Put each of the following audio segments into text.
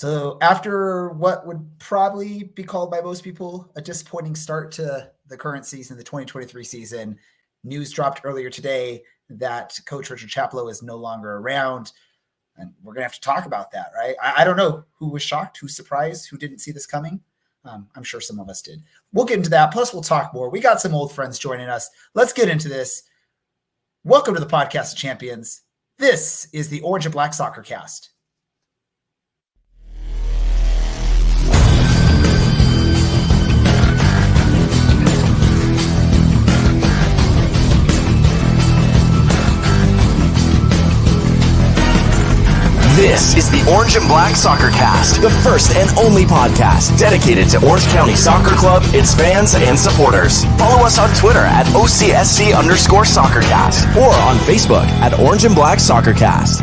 So after what would probably be called by most people a disappointing start to the current season, the 2023 season, news dropped earlier today that Coach Richard Chaplow is no longer around. And we're going to have to talk about that, right? I don't know who was shocked, who's surprised, who didn't see this coming. I'm sure some of us did. We'll get into that. Plus, we'll talk more. We got some old friends joining us. Let's get into this. Welcome to the Podcast of Champions. This is the Orange and Black Soccer Cast. This is the Orange and Black Soccer Cast, the first and only podcast dedicated to Orange County Soccer Club, its fans, and supporters. Follow us on Twitter at OCSC_SoccerCast or on Facebook at Orange and Black Soccer Cast.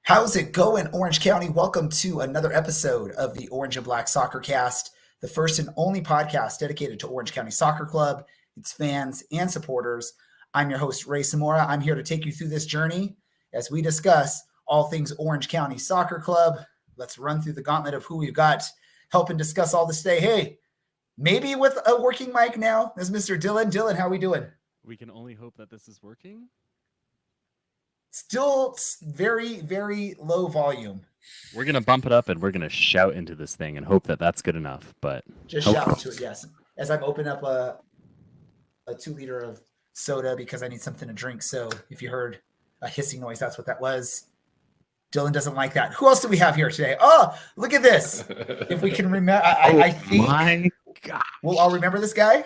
How's it going, Orange County? Welcome to another episode of the Orange and Black Soccer Cast, the first and only podcast dedicated to Orange County Soccer Club, its fans, and supporters. I'm your host, Ray Samora. I'm here to take you through this journey as we discuss all things Orange County Soccer Club. Let's run through the gauntlet of who we've got helping discuss all this today. Hey, maybe with a working mic now, there's Mr. Dylan. Dylan, how are we doing? We can only hope that this is working. Still very, very low volume. We're going to bump it up and we're going to shout into this thing and hope that that's good enough. But just shout into it, yes. As I'm opening up a 2-liter of soda because I need something to drink. So if you heard a hissing noise, that's what that was. Dylan doesn't like that. Who else do we have here today? Oh, look at this. If we can remember, I think. My God. Well, I'll remember this guy.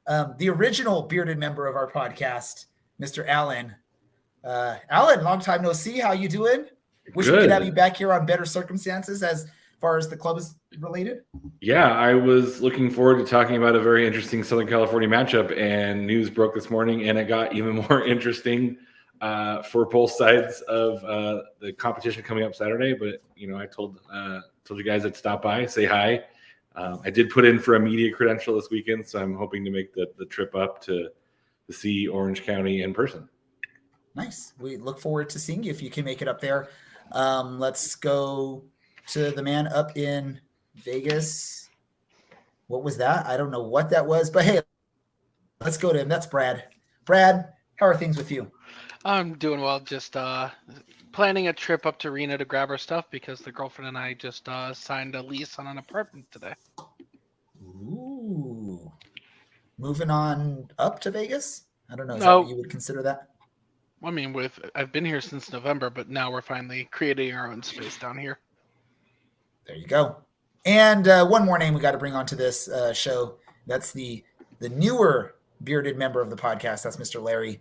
The original bearded member of our podcast, Mr. Allen. Alan, long time no see. How you doing? Wish we could have you back here on better circumstances as far as the club is related. Yeah, I was looking forward to talking about a very interesting Southern California matchup, and news broke this morning, and it got even more interesting for both sides of the competition coming up Saturday. But I told you guys I'd stop by, say hi. I did put in for a media credential this weekend, so I'm hoping to make the trip up to see Orange County in person. Nice. We look forward to seeing you if you can make it up there. Let's go to the man up in Vegas. What was that? I don't know what that was, but hey, let's go to him. That's Brad. Brad, how are things with you? I'm doing well. Just planning a trip up to Reno to grab our stuff because the girlfriend and I just signed a lease on an apartment today. Ooh. Moving on up to Vegas? I don't know. Is that what you would consider that? I mean, I've been here since November, but now we're finally creating our own space down here. There you go. And one more name we got to bring onto this show. That's the newer bearded member of the podcast. That's Mr. Larry.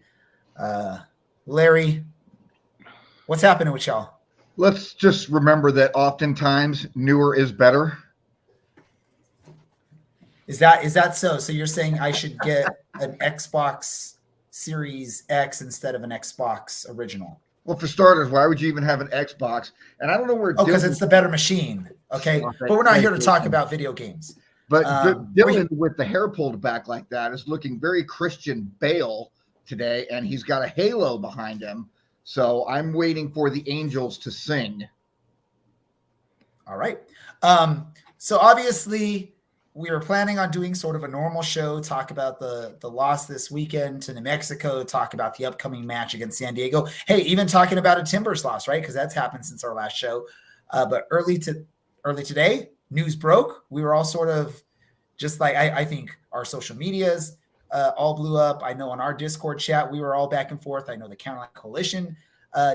Larry, what's happening with y'all? Let's just remember that oftentimes newer is better. Is that so? So you're saying I should get an Xbox Series X instead of an Xbox original? Well, for starters, why would you even have an Xbox? And I don't know where. Because it's the better machine. Okay, but we're not here to talk about video games. But Dylan, with the hair pulled back like that, is looking very Christian Bale today, and he's got a halo behind him. So I'm waiting for the angels to sing. All right. So obviously, we were planning on doing sort of a normal show, talk about the loss this weekend to New Mexico, talk about the upcoming match against San Diego. Hey, even talking about a Timbers loss, right? Because that's happened since our last show. But early today, news broke. We were all sort of just like, I think our social medias all blew up. I know on our Discord chat, we were all back and forth. I know the Counterline Coalition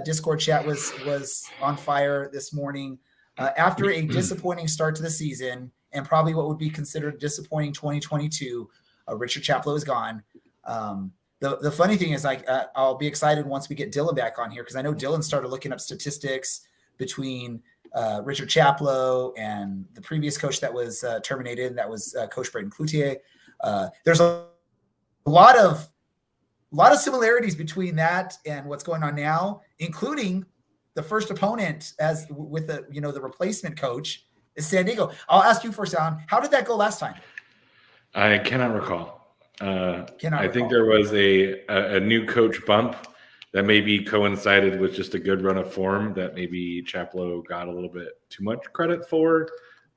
Discord chat was on fire this morning. After a disappointing start to the season, and probably what would be considered disappointing 2022, Richard Chaplow is gone. The funny thing is, I'll be excited once we get Dylan back on here, because I know Dylan started looking up statistics between Richard Chaplow and the previous coach that was terminated, and that was Coach Braden Cloutier. There's a lot of similarities between that and what's going on now, including the first opponent with the replacement coach is San Diego. I'll ask you first, Alan. How did that go last time? I cannot recall. Cannot I think recall. there was a new coach bump that maybe coincided with just a good run of form that maybe Chaplow got a little bit too much credit for.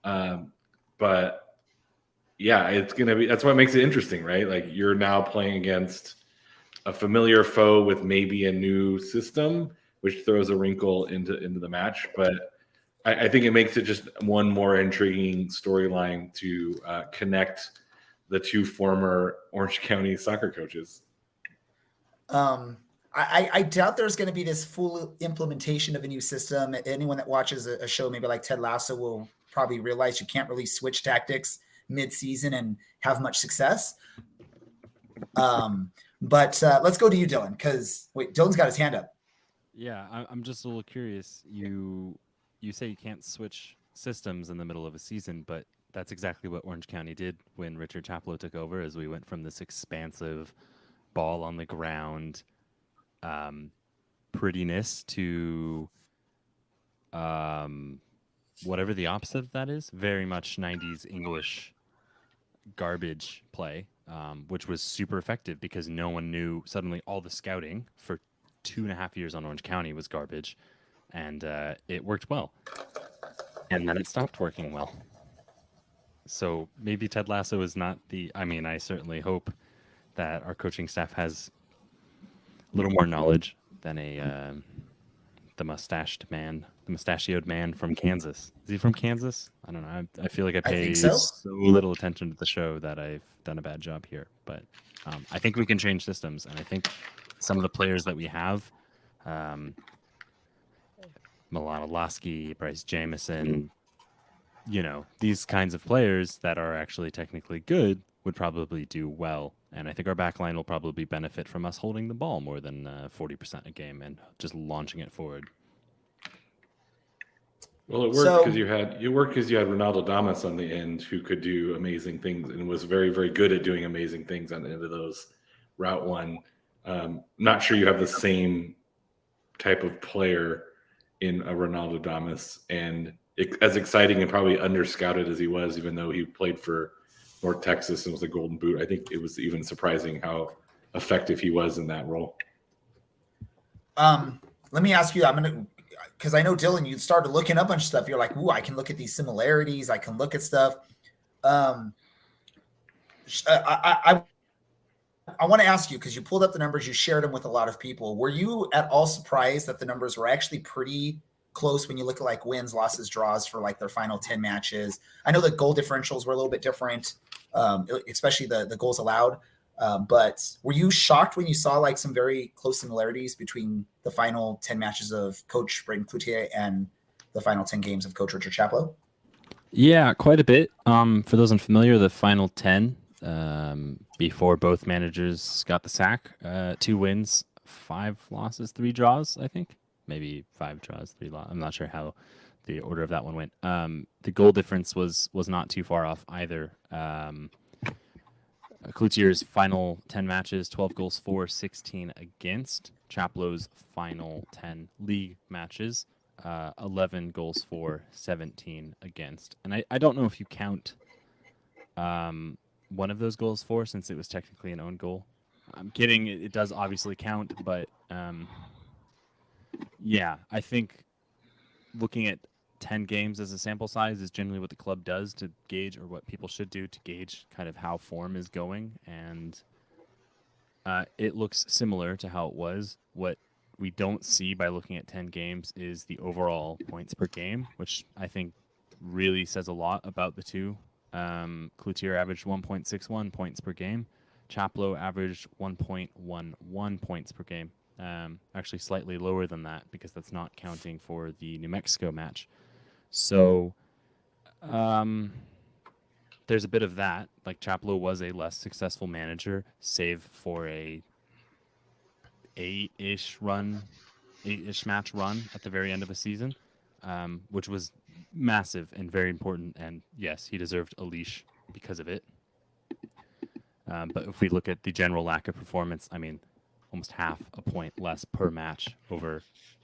But yeah, it's going to be, that's what makes it interesting, right? Like you're now playing against a familiar foe with maybe a new system, which throws a wrinkle into the match. But I think it makes it just one more intriguing storyline to connect the two former Orange County soccer coaches. I doubt there's going to be this full implementation of a new system. Anyone that watches a show maybe like Ted Lasso will probably realize you can't really switch tactics mid-season and have much success. But let's go to you, Dylan, because wait, Dylan's got his hand up. Yeah, I'm just a little curious. You say you can't switch systems in the middle of a season, but that's exactly what Orange County did when Richard Chaplow took over, as we went from this expansive ball on the ground prettiness to whatever the opposite of that is, very much 90s English garbage play, which was super effective because no one knew. Suddenly all the scouting for 2.5 years on Orange County was garbage, and it worked well. And then it stopped working well. So maybe Ted Lasso is not the... I mean, I certainly hope that our coaching staff has a little more knowledge than the mustachioed man from Kansas. Is he from Kansas? I don't know. I feel like I pay so little attention to the show that I've done a bad job here. But I think we can change systems, and I think some of the players that we have, Milana Lasky, Bryce Jamison, these kinds of players that are actually technically good would probably do well. And I think our back line will probably benefit from us holding the ball more than 40% a game and just launching it forward. Well, it worked because you had Ronaldo Damas on the end who could do amazing things and was very, very good at doing amazing things on the end of those Route 1. Not sure you have the same type of player in a Ronaldo Damas, and as exciting and probably under-scouted as he was, even though he played for North Texas and was a Golden Boot, I think it was even surprising how effective he was in that role. Let me ask you, because I know, Dylan, you started looking up on stuff. You're like, ooh, I can look at these similarities. I can look at stuff. I want to ask you, because you pulled up the numbers, you shared them with a lot of people. Were you at all surprised that the numbers were actually pretty close when you look at like wins, losses, draws for like their final 10 matches? I know the goal differentials were a little bit different, especially the goals allowed. But were you shocked when you saw like some very close similarities between the final 10 matches of Coach Braden Cloutier and the final 10 games of Coach Richard Chaplow? Yeah, quite a bit. For those unfamiliar, the final 10 before both managers got the sack, 2 wins, 5 losses, 3 draws, I think. Maybe 5 draws, 3 losses. I'm not sure how the order of that one went. The goal difference was not too far off either. Cloutier's final 10 matches, 12 goals for, 16 against. Chaplow's final 10 league matches, 11 goals for, 17 against. And I don't know if you count one of those goals for, since it was technically an own goal. I'm kidding. It does obviously count, but yeah, I think looking at 10 games as a sample size is generally what the club does to gauge, or what people should do to gauge kind of how form is going. And it looks similar to how it was. What we don't see by looking at 10 games is the overall points per game, which I think really says a lot about the two. Cloutier averaged 1.61 points per game. Chaplow averaged 1.11 points per game. Actually slightly lower than that, because that's not counting for the New Mexico match. So there's a bit of that. Like, Chaplow was a less successful manager, save for a 8-ish match run at the very end of a season, which was massive and very important. And yes, he deserved a leash because of it. But if we look at the general lack of performance, I mean, almost half a point less per match over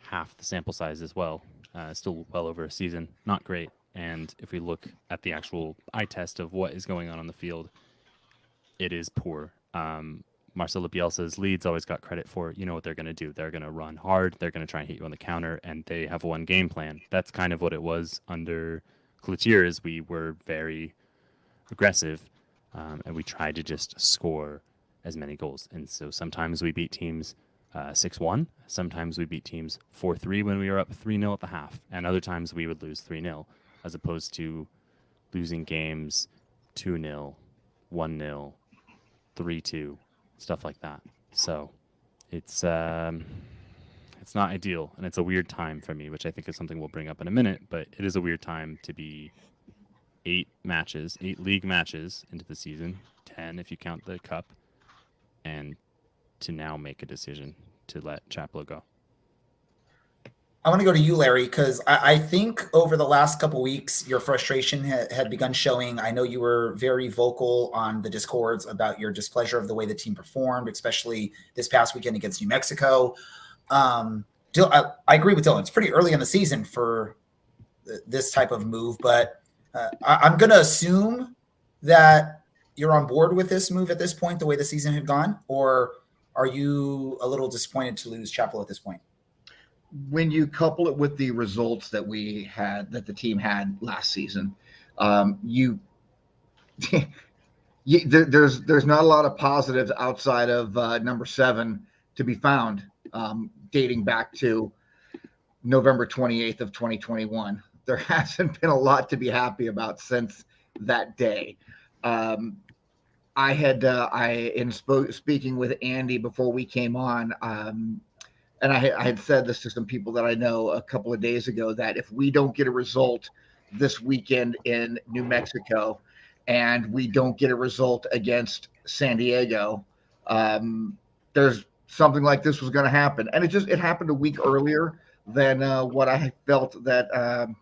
half the sample size as well. Still well over a season. Not great. And if we look at the actual eye test of what is going on the field, it is poor. Marcelo Bielsa's Leeds always got credit for, you know what they're going to do. They're going to run hard. They're going to try and hit you on the counter, and they have one game plan. That's kind of what it was under Cloutier, is we were very aggressive, and we tried to just score as many goals. And so sometimes we beat teams 6-1. Sometimes we beat teams 4-3 when we were up 3-0 at the half. And other times we would lose 3-0, as opposed to losing games 2-0, 1-0, 3-2, stuff like that. So it's not ideal, and it's a weird time for me, which I think is something we'll bring up in a minute, but it is a weird time to be 8 league matches into the season, 10 if you count the cup, and to now make a decision to let Chaplow go. I want to go to you, Larry, because I think over the last couple weeks, your frustration had begun showing. I know you were very vocal on the Discords about your displeasure of the way the team performed, especially this past weekend against New Mexico. I agree with Dylan. It's pretty early in the season for this type of move, but I'm going to assume that you're on board with this move at this point, the way the season had gone, or are you a little disappointed to lose Chaplow at this point? When you couple it with the results that the team had last season, there's not a lot of positives outside of number 7 to be found, dating back to November 28th of 2021. There hasn't been a lot to be happy about since that day. Speaking with Andy before we came on, and I had said this to some people that I know a couple of days ago, that if we don't get a result this weekend in New Mexico and we don't get a result against San Diego, there's something like this was going to happen. And it happened a week earlier than what I felt than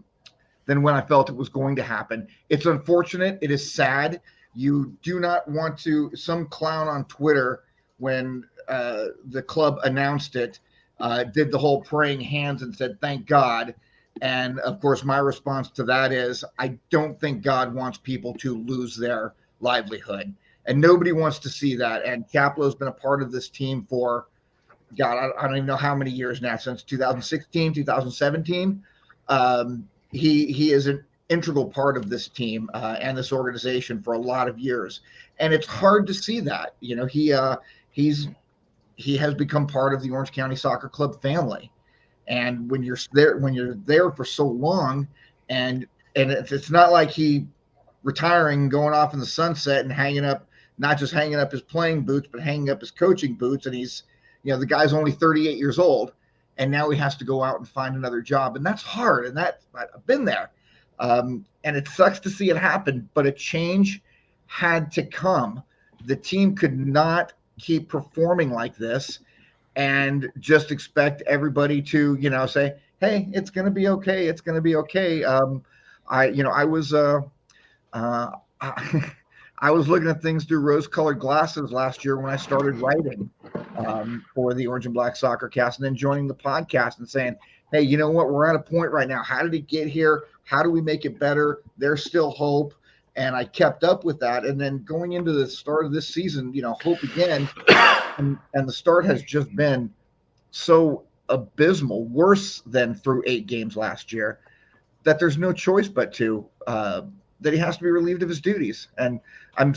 when I felt it was going to happen. It's unfortunate. It is sad. You do not want to, some clown on Twitter, when the club announced it, did the whole praying hands and said, thank God. And of course, my response to that is, I don't think God wants people to lose their livelihood. And nobody wants to see that. And Chaplow's been a part of this team for, God, I don't even know how many years now, since 2016, 2017. He is an integral part of this team and this organization for a lot of years. And it's hard to see that. You know, he has become part of the Orange County Soccer Club family. And when you're there for so long, and it's not like he retiring, going off in the sunset and not just hanging up his playing boots, but hanging up his coaching boots. And he's, the guy's only 38 years old, and now he has to go out and find another job. And that's hard. And I've been there. And it sucks to see it happen, but a change had to come. The team could not keep performing like this and just expect everybody to, say, hey, it's going to be okay. It's going to be okay. I was looking at things through rose-colored glasses last year when I started writing for the Orange and Black Soccer Cast, and then joining the podcast and saying, hey, you know what? We're at a point right now. How did it get here? How do we make it better? There's still hope. And I kept up with that. And then going into the start of this season, hope again. And the start has just been so abysmal, worse than through 8 games last year, that there's no choice but that he has to be relieved of his duties. And I'm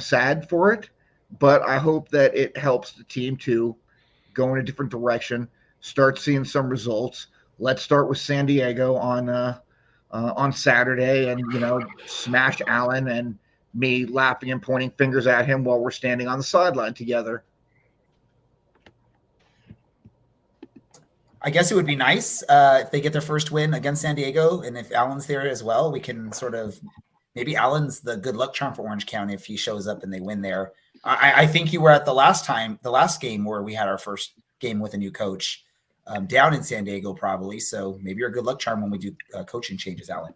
sad for it, but I hope that it helps the team to go in a different direction, start seeing some results. Let's start with San Diego on Saturday, and smash Allen, and me laughing and pointing fingers at him while we're standing on the sideline together. I guess it would be nice if they get their first win against San Diego, and if Allen's there as well, we can sort of, maybe Allen's the good luck charm for Orange County if he shows up and they win there. I think you were at the last game where we had our first game with a new coach down in San Diego, probably. So maybe you're a good luck charm when we do coaching changes, Allen.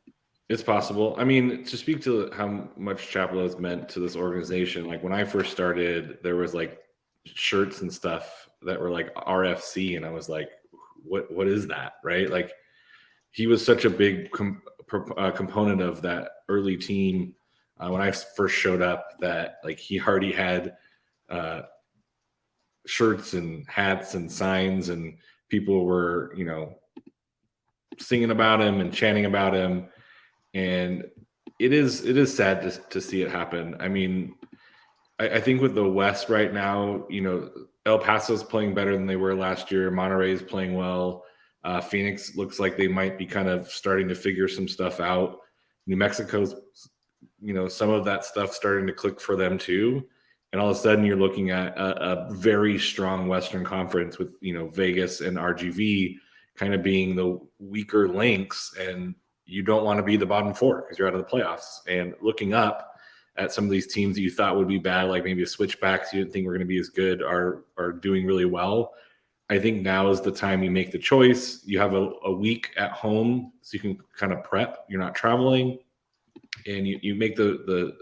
It's possible. I mean, to speak to how much Chaplow has meant to this organization, like when I first started, there was like shirts and stuff that were like RFC, and I was like, what is that, right? Like, he was such a big component of that early team when I first showed up that like he already had shirts and hats and signs, and people were, you know, singing about him and chanting about him. And it is sad to see it happen. I mean, I think with the West right now, you know, El Paso's playing better than they were last year. Monterrey's playing well. Phoenix looks like they might be kind of starting to figure some stuff out. New Mexico's, you know, some of that stuff starting to click for them too. And all of a sudden you're looking at a very strong Western Conference with, you know, Vegas and RGV kind of being the weaker links, and you don't want to be the bottom four because you're out of the playoffs. And looking up at some of these teams that you thought would be bad, like maybe the Switchbacks you didn't think were going to be as good, are doing really well. I think now is the time you make the choice. You have a week at home, so you can kind of prep. You're not traveling, and you make the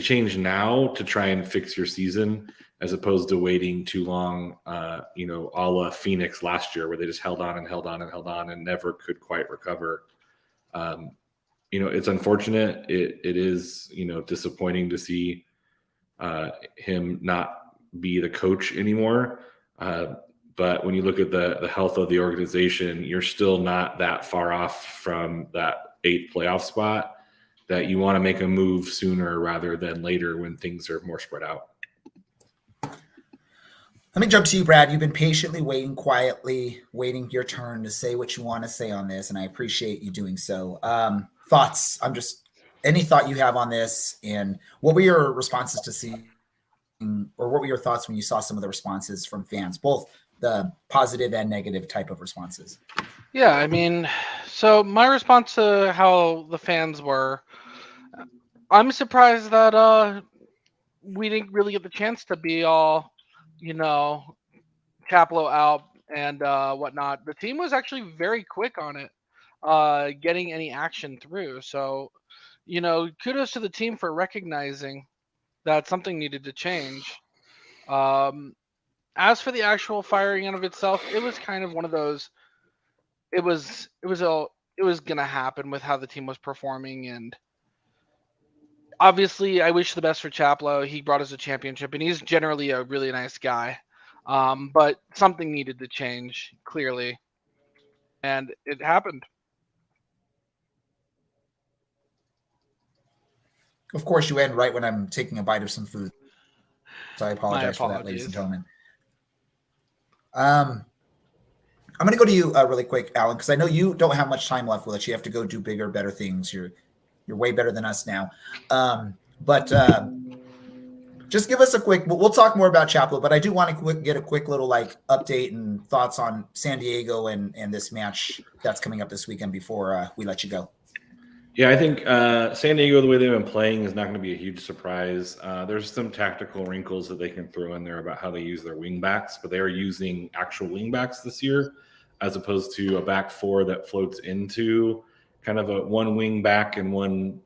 change now to try and fix your season, as opposed to waiting too long, you know, a la Phoenix last year, where they just held on and never could quite recover. You know, it's unfortunate. It is, you know, disappointing to see him not be the coach anymore. But when you look at the health of the organization, you're still not that far off from that 8th playoff spot, that you want to make a move sooner rather than later when things are more spread out. Let me jump to you, Brad. You've been patiently waiting, quietly waiting your turn to say what you want to say on this, and I appreciate you doing so. Thoughts? Any thought you have on this, and what were your responses to see, or what were your thoughts when you saw some of the responses from fans, both the positive and negative type of responses? Yeah, I mean, so my response to how the fans were, I'm surprised that we didn't really get the chance to be all, you know, Chaplow out and whatnot. The team was actually very quick on it, getting any action through. So, you know, kudos to the team for recognizing that something needed to change. As for the actual firing in of itself, it was kind of one of those. It was gonna happen with how the team was performing, and obviously, I wish the best for Chaplow. He brought us a championship, and he's generally a really nice guy. But something needed to change, clearly, and it happened. Of course, you end right when I'm taking a bite of some food, so I apologize for that, ladies and gentlemen. I'm going to go to you really quick, Alan, because I know you don't have much time left with us. You have to go do bigger, better things. You're way better than us now. But just give us a quick, we'll talk more about Chaplow, but I do want to get a quick little like update and thoughts on San Diego and this match that's coming up this weekend before we let you go. Yeah, I think San Diego, the way they've been playing, is not going to be a huge surprise. There's some tactical wrinkles that they can throw in there about how they use their wing backs, but they are using actual wing backs this year, as opposed to a back four that floats into kind of a one wing back and one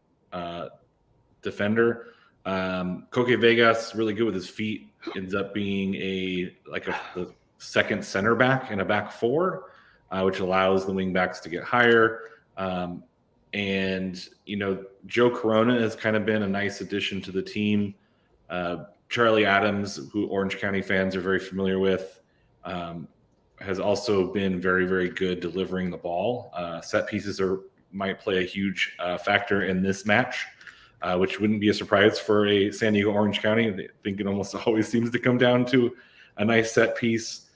defender. Koke Vegas, really good with his feet, ends up being the second center back in a back four, which allows the wing backs to get higher. And, you know, Joe Corona has kind of been a nice addition to the team. Charlie Adams, who Orange County fans are very familiar with, has also been very, very good delivering the ball. Set pieces might play a huge factor in this match, which wouldn't be a surprise for a San Diego Orange County. I think it almost always seems to come down to a nice set piece.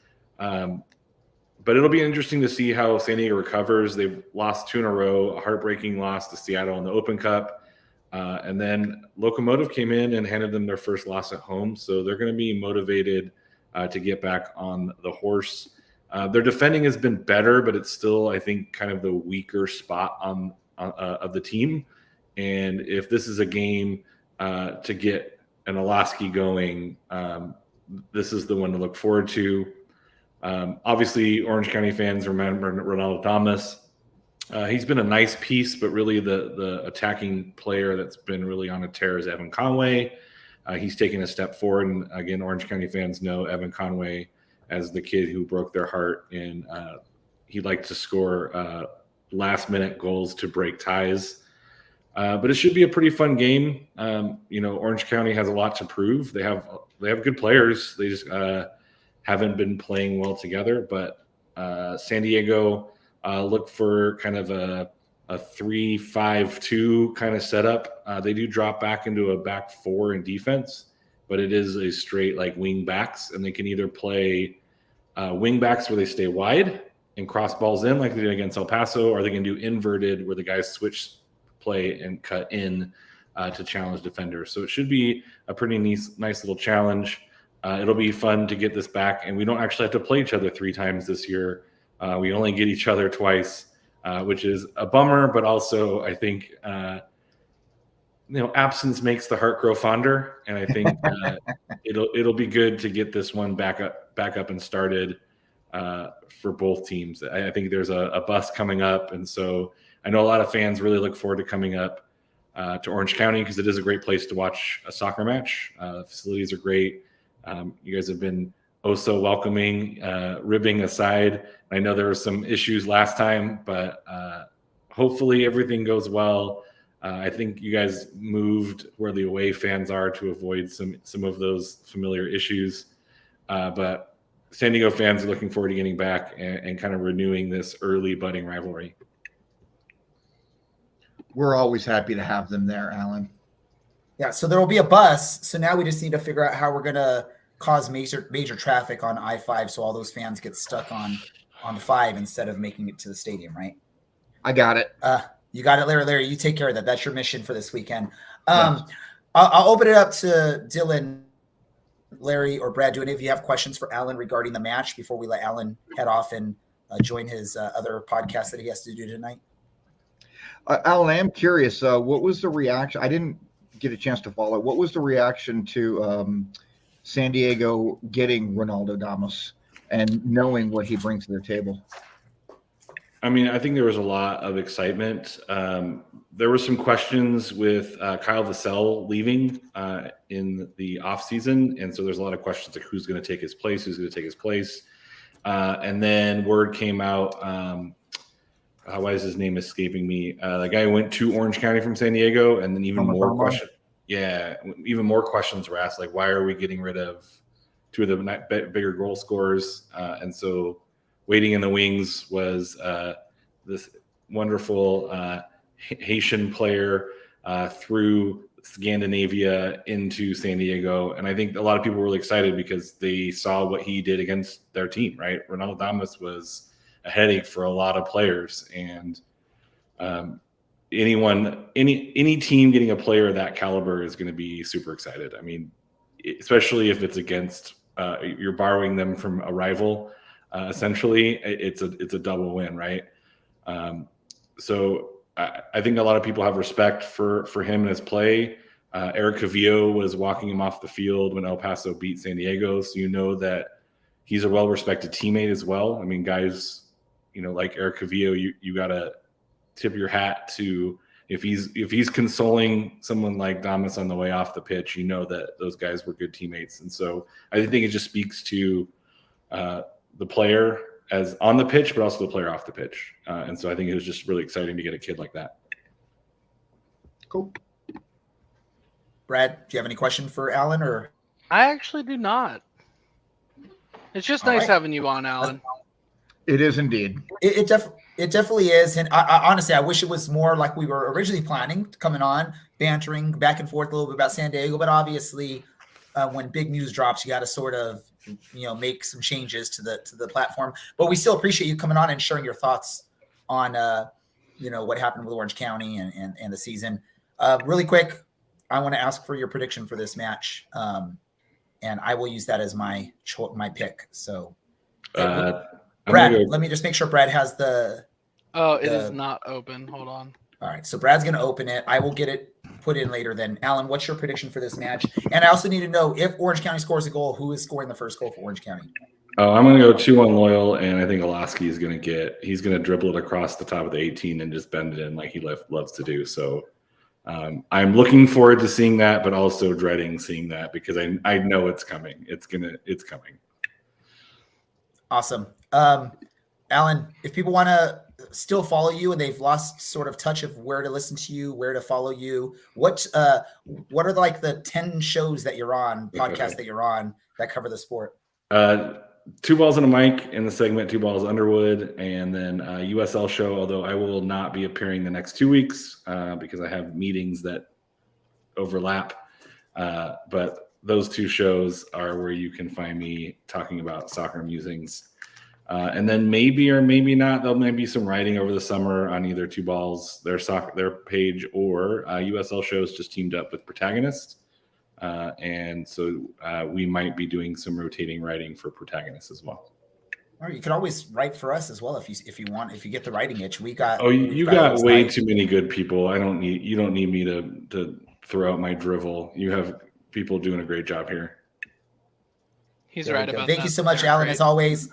But it'll be interesting to see how San Diego recovers. They've lost 2 in a row, a heartbreaking loss to Seattle in the Open Cup. And then Locomotive came in and handed them their first loss at home. So they're going to be motivated to get back on the horse. Their defending has been better, but it's still, I think, kind of the weaker spot of the team. And if this is a game to get an Olaski going, this is the one to look forward to. Obviously, Orange County fans remember Ronaldo Thomas. He's been a nice piece, but really the attacking player that's been really on a tear is Evan Conway. He's taken a step forward. And again, Orange County fans know Evan Conway as the kid who broke their heart. And he liked to score last-minute goals to break ties. But it should be a pretty fun game. Orange County has a lot to prove. They have good players. They just haven't been playing well together. But San Diego look for kind of a 3-5-2 kind of setup. They do drop back into a back four in defense, but it is a straight like wing backs, and they can either play wing backs where they stay wide and cross balls in like they did against El Paso, or they can do inverted where the guys switch play and cut in to challenge defenders. So it should be a pretty nice little challenge. It'll be fun to get this back, and we don't actually have to play each other 3 times this year. We only get each other twice, which is a bummer, but also I think absence makes the heart grow fonder, and I think it'll be good to get this one back up and started for both teams. I think there's a bus coming up, and so I know a lot of fans really look forward to coming up to Orange County because it is a great place to watch a soccer match. The facilities are great. You guys have been so welcoming, ribbing aside. I know there were some issues last time, but hopefully everything goes well. I think you guys moved where the away fans are to avoid some of those familiar issues. But San Diego fans are looking forward to getting back and kind of renewing this early budding rivalry. We're always happy to have them there, Alan. Yeah, so there will be a bus. So now we just need to figure out how we're going to cause major traffic on I-5 so all those fans get stuck on the 5 instead of making it to the stadium, right? I got it. You got it, Larry. You take care of that. That's your mission for this weekend. Yes. I'll open it up to Dylan, Larry, or Brad. Do any of you have questions for Alan regarding the match before we let Alan head off and join his other podcast that he has to do tonight? Alan, I am curious. What was the reaction? I didn't get a chance to follow. What was the reaction to San Diego getting Ronaldo Damas and knowing what he brings to their table? I mean, I think there was a lot of excitement. There were some questions with Kyle Vassell leaving in the offseason. And so there's a lot of questions like who's going to take his place, and then word came out. Why is his name escaping me? The guy who went to Orange County from San Diego, and then even more questions. Yeah, even more questions were asked, like, why are we getting rid of 2 of the bigger goal scorers? And so waiting in the wings was this wonderful Haitian player through Scandinavia into San Diego. And I think a lot of people were really excited because they saw what he did against their team, right? Ronaldo Damas was a headache for a lot of players. And any team getting a player of that caliber is going to be super excited. I mean, especially if it's against you're borrowing them from a rival. Essentially, it's a double win, right? So I think a lot of people have respect for him and his play. Eric Cavillo was walking him off the field when El Paso beat San Diego, so you know that he's a well-respected teammate as well. I mean, guys, like Eric Cavillo, you gotta tip your hat to if he's consoling someone like Damas on the way off the pitch. You know that those guys were good teammates, and so I think it just speaks to the player as on the pitch, but also the player off the pitch. And so I think it was just really exciting to get a kid like that. Cool. Brad, do you have any question for Alan? Or I actually do not. It's just All nice right. having you on, Alan. It is indeed. It definitely is. And I honestly, I wish it was more like we were originally planning, coming on, bantering back and forth a little bit about San Diego. But obviously, when big news drops, you got to sort of, make some changes to the platform. But we still appreciate you coming on and sharing your thoughts on, what happened with Orange County and the season. Really quick, I want to ask for your prediction for this match. And I will use that as my pick. So, Brad, let me just make sure Brad has the. Oh, it is not open. Hold on. All right, so Brad's going to open it. I will get it put in later then. Alan, what's your prediction for this match? And I also need to know if Orange County scores a goal, who is scoring the first goal for Orange County? Oh, I'm going to go 2-1 Loyal, and I think Olaski is going to he's going to dribble it across the top of the 18 and just bend it in like he loves to do. So I'm looking forward to seeing that, but also dreading seeing that because I know it's coming. It's coming. Awesome. Alan, if people want to still follow you and they've lost sort of touch of where to listen to you, where to follow you, what are like the 10 shows that you're on, podcasts that you're on that cover the sport? Two Balls and a Mic in the segment Two Balls Underwood, and then USL show, although I will not be appearing the next 2 weeks because I have meetings that overlap. But those two shows are where you can find me talking about soccer musings. And then maybe or maybe not, there'll maybe be some writing over the summer on either Two Balls, their page, or USL shows just teamed up with Protagonist. And so we might be doing some rotating writing for Protagonist as well. Or you could always write for us as well if you want. If you get the writing itch, we got. Oh, you got way too many good people. You don't need me to throw out my drivel. You have people doing a great job here. He's right about that. Thank you so much, Alan, as always.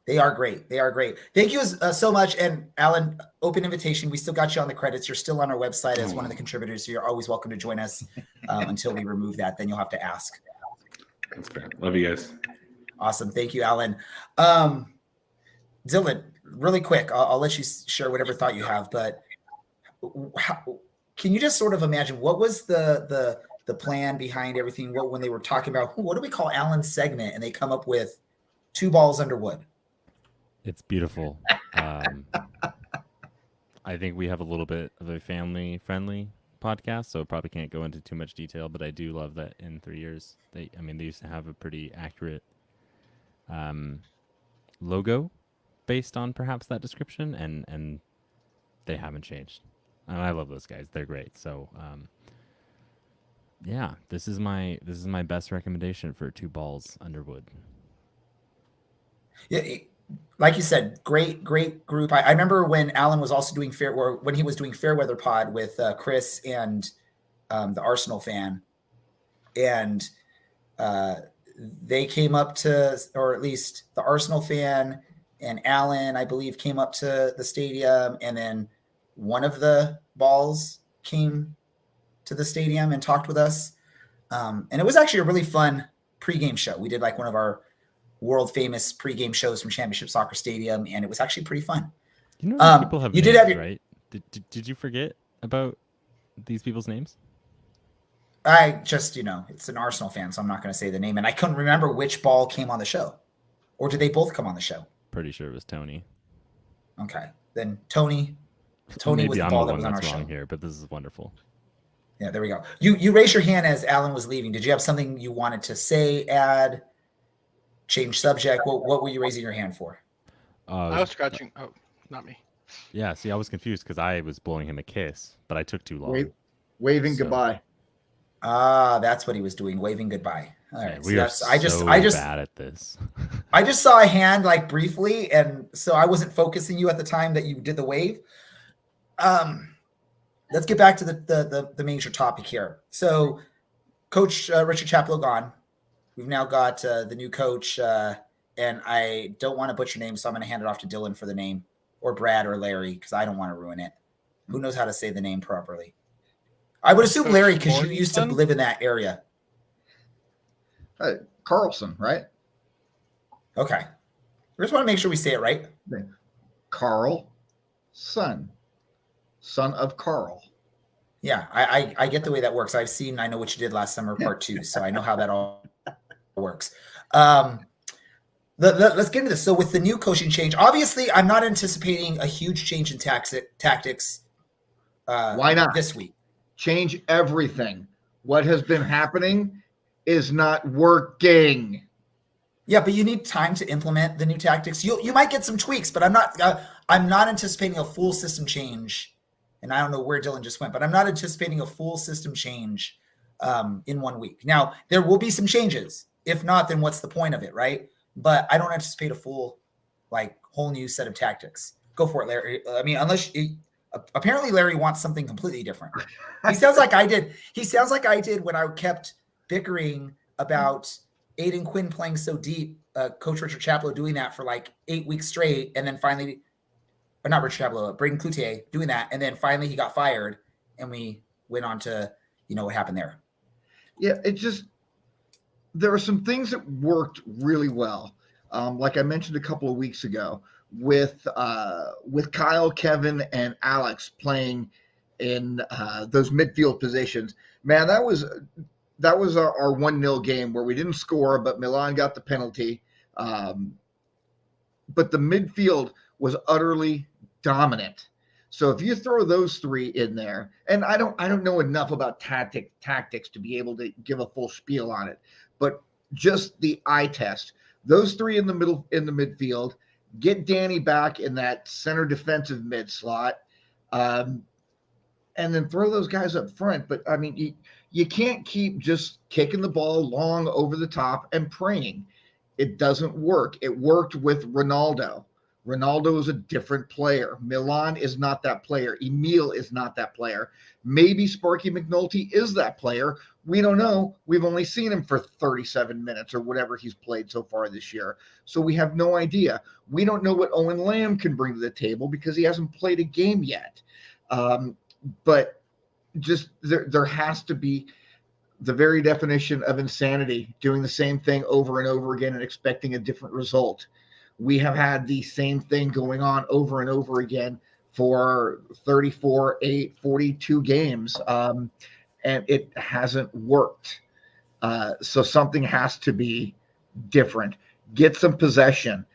They are great. They are great. Thank you so much. And Alan, open invitation. We still got you on the credits. You're still on our website as one of the contributors. So you're always welcome to join us until we remove that. Then you'll have to ask. That's fair. Love you guys. Awesome. Thank you, Alan. Dylan, really quick, I'll let you share whatever thought you have, but can you just sort of imagine what was the plan behind everything? When they were talking about, what do we call Alan's segment? And they come up with Two Balls Underwood. It's beautiful. I think we have a little bit of a family-friendly podcast, so probably can't go into too much detail. But I do love that in 3 years, they used to have a pretty accurate logo based on perhaps that description, and they haven't changed. And I love those guys; they're great. So, yeah, this is my best recommendation for Two Balls Underwood. Yeah. Like you said, great group. I remember when Alan was also doing when he was doing Fairweather Pod with Chris and the Arsenal fan, and they came up to, or at least the Arsenal fan and Alan, I believe, came up to the stadium, and then one of the balls came to the stadium and talked with us, and it was actually a really fun pregame show. We did like one of our world famous pregame shows from Championship Soccer Stadium, and it was actually pretty fun. You know, these people have you names, did have your, right? Did you forget about these people's names? I just, it's an Arsenal fan, so I'm not going to say the name, and I couldn't remember which ball came on the show, or did they both come on the show? Pretty sure it was Tony. Okay, then Tony Maybe was the I'm ball the that was one on our that's show. wrong here, but this is wonderful. Yeah, there we go. You raised your hand as Alan was leaving. Did you have something you wanted to say, add, change subject? What were you raising your hand for? I was scratching. Oh, not me. Yeah, see, I was confused because I was blowing him a kiss, but I took too long. Waving goodbye. That's what he was doing, waving goodbye. All right. We are so bad at this. I just saw a hand like briefly, and so I wasn't focusing you at the time that you did the wave. Let's get back to the major topic here. So, Coach Richard Chaplow gone. We've now got the new coach, and I don't want to butcher names, so I'm going to hand it off to Dylan for the name, or Brad or Larry, because I don't want to ruin it. Who knows how to say the name properly? I would assume Larry, because you used to live in that area. Carlson, right? Okay. We just want to make sure we say it right. Carl, son of Carl. Yeah, I get the way that works. I know what you did last summer, part 2, so I know how that all works. Let's get into this. So with the new coaching change, obviously I'm not anticipating a huge change in tactics. Why not? This week? Change everything. What has been happening is not working. Yeah, but you need time to implement the new tactics. You might get some tweaks, but I'm not anticipating a full system change. And I don't know where Dylan just went, but I'm not anticipating a full system change in 1 week. Now, there will be some changes. If not, then what's the point of it, right? But I don't anticipate a full, whole new set of tactics. Go for it, Larry. I mean, apparently Larry wants something completely different. He sounds like I did. He sounds like I did when I kept bickering about Aiden Quinn playing so deep, Coach Richard Chaplow doing that for 8 weeks straight, and then finally, or not Richard Chaplow, Braden Cloutier doing that, and then finally he got fired, and we went on to, what happened there. Yeah, there are some things that worked really well. Like I mentioned a couple of weeks ago, with Kyle, Kevin, and Alex playing in those midfield positions. Man, that was our 1-0 game where we didn't score, but Milan got the penalty. But the midfield was utterly dominant. So if you throw those three in there, and I don't know enough about tactics to be able to give a full spiel on it, but just the eye test, those three in the midfield, get Danny back in that center defensive mid slot, and then throw those guys up front. But I mean, you can't keep just kicking the ball long over the top and praying. It doesn't work. It worked with Ronaldo. Ronaldo is a different player. Milan is not that player. Emil is not that player. Maybe Sparky McNulty is that player. We don't know. We've only seen him for 37 minutes or whatever he's played so far this year. So we have no idea. We don't know what Owen Lamb can bring to the table because he hasn't played a game yet. But just there has to be the very definition of insanity, doing the same thing over and over again and expecting a different result. We have had the same thing going on over and over again for 34, 8, 42 games, and it hasn't worked. So something has to be different. Get some possession,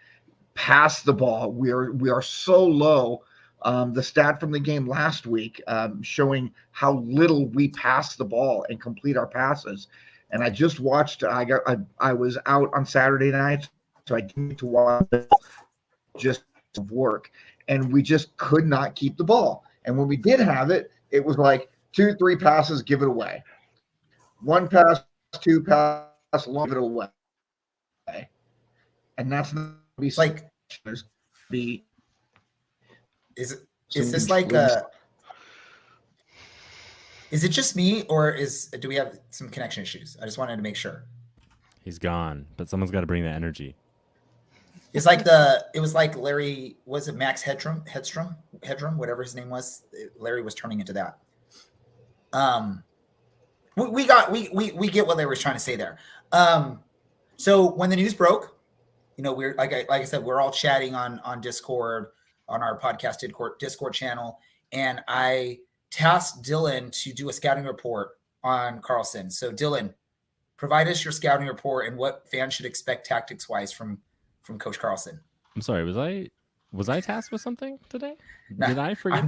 pass the ball. We are so low. The stat from the game last week showing how little we pass the ball and complete our passes. And I just watched. I was out on Saturday night, so I didn't get to watch just work, and we just could not keep the ball. And when we did have it, it was like 2-3 passes, give it away. 1 pass, 2 pass, long, give it away. And that's not be Like, be. is this like is it just me, or do we have some connection issues? I just wanted to make sure. He's gone, but someone's got to bring the energy. It's like it was like Larry, was it Max Hedstrom, whatever his name was. Larry was turning into that. We get what Larry was trying to say there. So when the news broke, we're like I said, we're all chatting on Discord, on our podcast Discord channel, and I tasked Dylan to do a scouting report on Karlsson. So Dylan, provide us your scouting report and what fans should expect tactics wise from Coach Karlsson. I'm sorry, was I tasked with something today? No, Did I forget?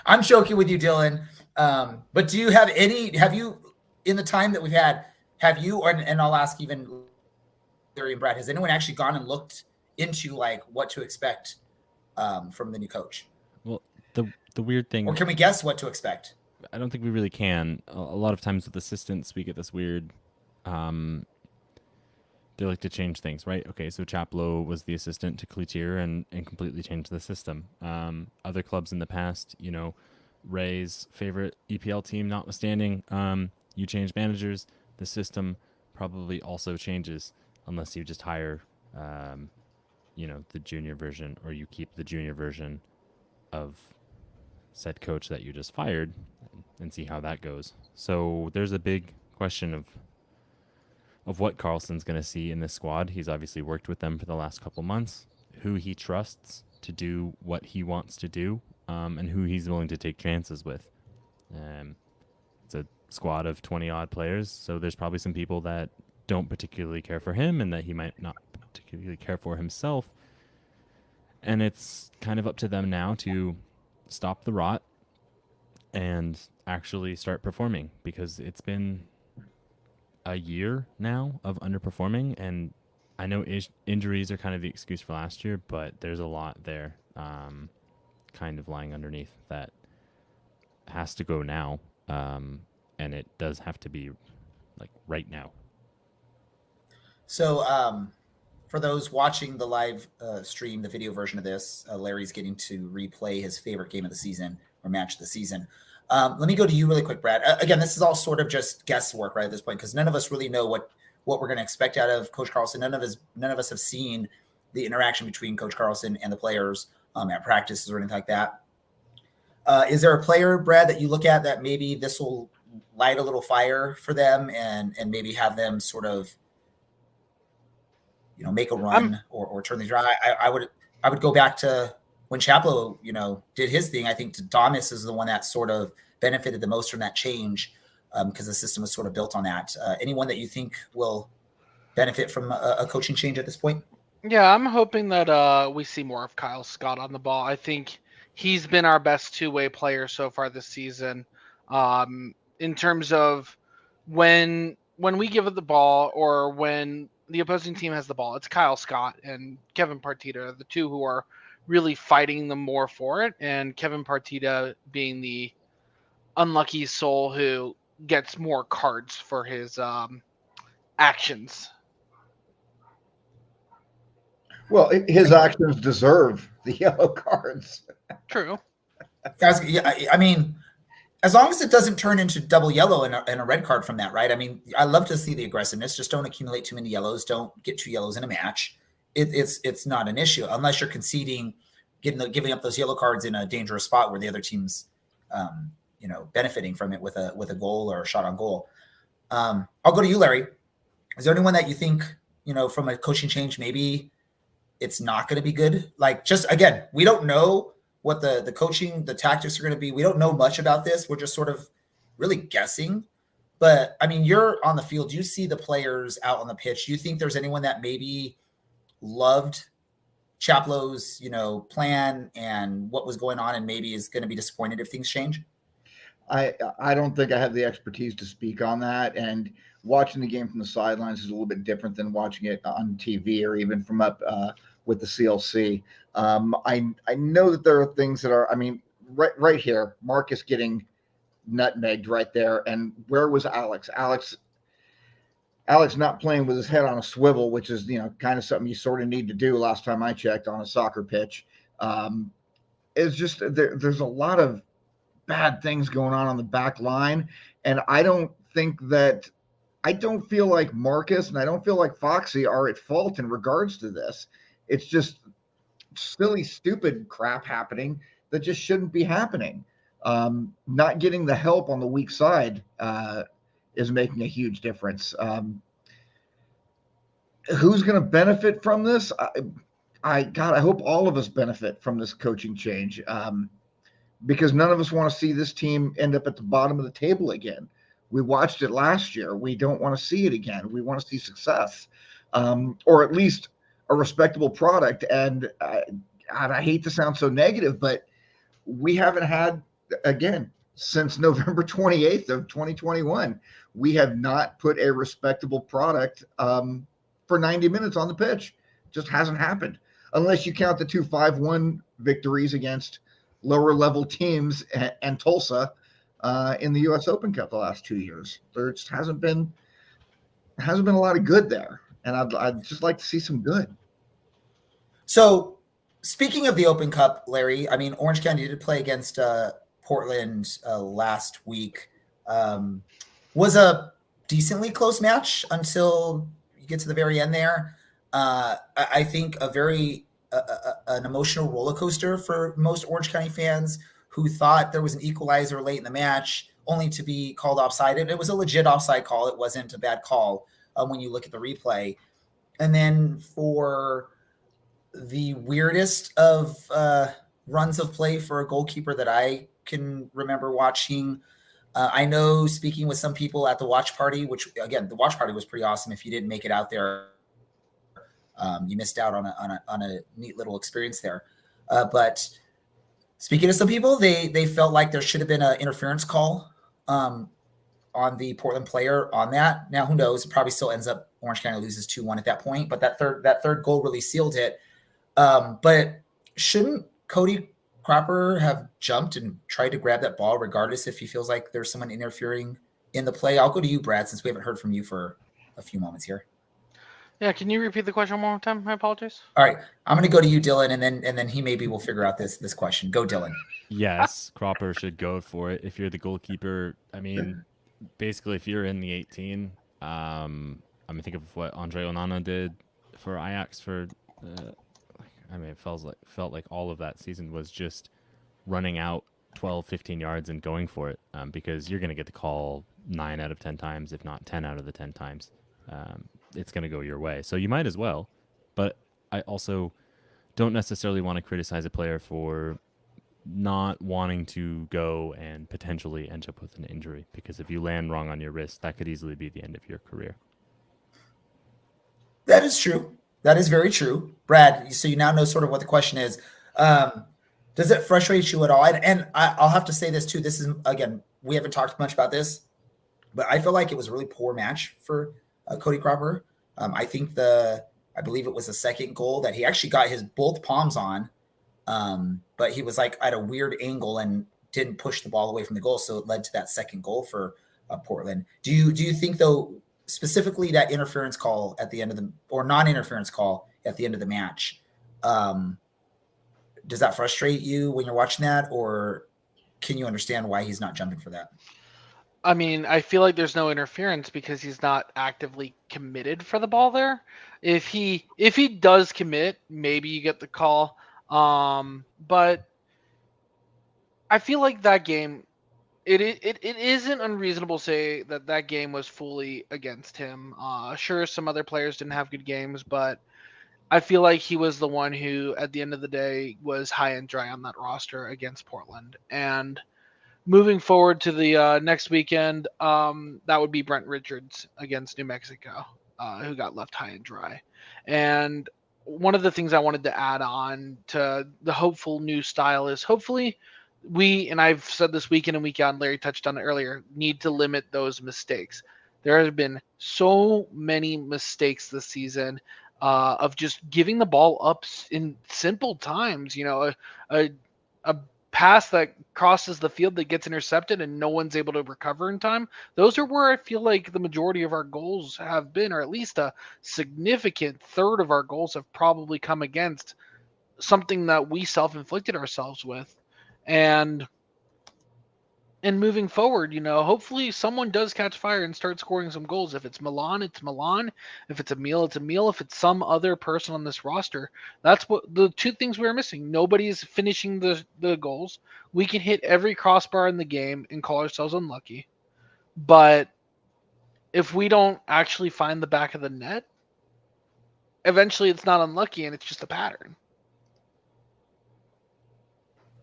I'm joking with you, Dylan. But do you have you in the time that we've had, and I'll ask even Larry and Brad, has anyone actually gone and looked into like what to expect from the new coach? Well, the weird thing, or can we guess what to expect? I don't think we really can. A lot of times with assistants, we get this weird. They like to change things, right? Okay, so Chaplow was the assistant to Cloutier and completely changed the system. Other clubs in the past, Ray's favorite EPL team notwithstanding, you change managers, the system probably also changes unless you just hire, the junior version, or you keep the junior version of said coach that you just fired and see how that goes. So there's a big question of what Karlsson's going to see in this squad. He's obviously worked with them for the last couple months, who he trusts to do what he wants to do, and who he's willing to take chances with. It's a squad of 20-odd players, so there's probably some people that don't particularly care for him and that he might not particularly care for himself. And it's kind of up to them now to stop the rot and actually start performing, because it's been a year now of underperforming, and I know injuries are kind of the excuse for last year, but there's a lot there kind of lying underneath that has to go now, and it does have to be like right now. So for those watching the live stream, the video version of this, Larry's getting to replay his favorite game of the season or match of the season. Let me go to you really quick, Brad. Again, this is all sort of just guesswork right at this point, because none of us really know what we're going to expect out of Coach Karlsson. None of us have seen the interaction between Coach Karlsson and the players at practices or anything like that. Is there a player, Brad, that you look at that maybe this will light a little fire for them and maybe have them sort of, make a run or turn these around? I I would go back to when Chaplow, did his thing. I think Thomas is the one that sort of benefited the most from that change because the system was sort of built on that. Anyone that you think will benefit from a coaching change at this point? Yeah, I'm hoping that we see more of Kyle Scott on the ball. I think he's been our best two-way player so far this season. In terms of when we give it the ball or when the opposing team has the ball, it's Kyle Scott and Kevin Partita, the two who are really fighting them more for it, and Kevin Partita being the unlucky soul who gets more cards for his actions. Well, his actions deserve the yellow cards. True. Guys, yeah, I mean, as long as it doesn't turn into double yellow and a red card from that, right? I mean, I love to see the aggressiveness. Just don't accumulate too many yellows. Don't get 2 yellows in a match. It's not an issue unless you're conceding, giving up those yellow cards in a dangerous spot where the other team's, benefiting from it with a goal or a shot on goal. I'll go to you, Larry. Is there anyone that you think, from a coaching change, maybe it's not going to be good? Like, just again, we don't know what the coaching, the tactics are going to be. We don't know much about this. We're just sort of really guessing. But I mean, you're on the field. You see the players out on the pitch. Do you think there's anyone that maybe loved Chaplow's, plan and what was going on and maybe is going to be disappointed if things change? I don't think I have the expertise to speak on that. And watching the game from the sidelines is a little bit different than watching it on TV or even from up with the CLC. I know that there are things that are, right here, Marcus getting nutmegged right there. And where was Alex? Alex not playing with his head on a swivel, which is, kind of something you sort of need to do last time I checked on a soccer pitch. It's just, there's a lot of bad things going on the back line. And I don't feel like Marcus and I don't feel like Foxy are at fault in regards to this. It's just silly, stupid crap happening that just shouldn't be happening. Not getting the help on the weak side is making a huge difference. Who's going to benefit from this? I hope all of us benefit from this coaching change because none of us want to see this team end up at the bottom of the table again. We watched it last year. We don't want to see it again. We want to see success or at least a respectable product. And I hate to sound so negative, but we haven't had, again, since November 28th of 2021, we have not put a respectable product for 90 minutes on the pitch. Just hasn't happened unless you count the 2 5-1 victories against lower level teams and Tulsa in the U.S. Open Cup the last 2 years. There just hasn't been a lot of good there, and I'd just like to see some good. So, speaking of the Open Cup, Larry, I mean, Orange County did play against Portland last week. Was a decently close match until you get to the very end there. I think a very an emotional roller coaster for most Orange County fans who thought there was an equalizer late in the match only to be called offside. It was a legit offside call. It wasn't a bad call when you look at the replay. And then for the weirdest of runs of play for a goalkeeper that I can remember watching. I know speaking with some people at the watch party, which again, the watch party was pretty awesome. If you didn't make it out there, you missed out on a neat little experience there. But speaking to some people, they felt like there should have been an interference call on the Portland player on that. Now, who knows? It probably still ends up Orange County loses 2-1 at that point. But that third goal really sealed it. But shouldn't Cody Cropper have jumped and tried to grab that ball regardless if he feels like there's someone interfering in the play? I'll go to you, Brad, since we haven't heard from you for a few moments here. Yeah, can you repeat the question one more time? I apologize. All right, I'm going to go to you, Dylan, and then he maybe will figure out this question. Go, Dylan. Yes, Cropper should go for it. If you're the goalkeeper, I mean, basically, if you're in the 18, I mean, think of what Andre Onana did for Ajax for. It felt like all of that season was just running out 12, 15 yards and going for it because you're going to get the call 9 out of 10 times, if not 10 out of the 10 times. It's going to go your way. So you might as well. But I also don't necessarily want to criticize a player for not wanting to go and potentially end up with an injury, because if you land wrong on your wrist, that could easily be the end of your career. That is true. That is very true. Brad, so you now know sort of what the question is. Does it frustrate you at all? And I'll have to say this too. This is, again, we haven't talked much about this, but I feel like it was a really poor match for Cody Cropper. I think I believe it was the second goal that he actually got his both palms on, but he was like at a weird angle and didn't push the ball away from the goal, so it led to that second goal for Portland. Do you think, though, specifically that interference call at the end of or non-interference call at the end of the match, does that frustrate you when you're watching that, or can you understand why he's not jumping for that? I mean, I feel like there's no interference because he's not actively committed for the ball there. If he does commit, maybe you get the call. But I feel like that game, it isn't unreasonable to say that game was fully against him. Sure, some other players didn't have good games, but I feel like he was the one who, at the end of the day, was high and dry on that roster against Portland. And moving forward to the next weekend, that would be Brent Richards against New Mexico, who got left high and dry. And one of the things I wanted to add on to the hopeful new style is hopefully we, and I've said this week in and week out, and Larry touched on it earlier, need to limit those mistakes. There have been so many mistakes this season of just giving the ball up in simple times. You know, a pass that crosses the field that gets intercepted and no one's able to recover in time. Those are where I feel like the majority of our goals have been, or at least a significant third of our goals have probably come against something that we self-inflicted ourselves with. And moving forward, you know, hopefully someone does catch fire and start scoring some goals. If it's Milan, it's Milan. If it's Emil, it's Emil. If it's some other person on this roster, that's what the two things we are missing. Nobody's finishing the goals. We can hit every crossbar in the game and call ourselves unlucky. But if we don't actually find the back of the net, eventually it's not unlucky and it's just a pattern.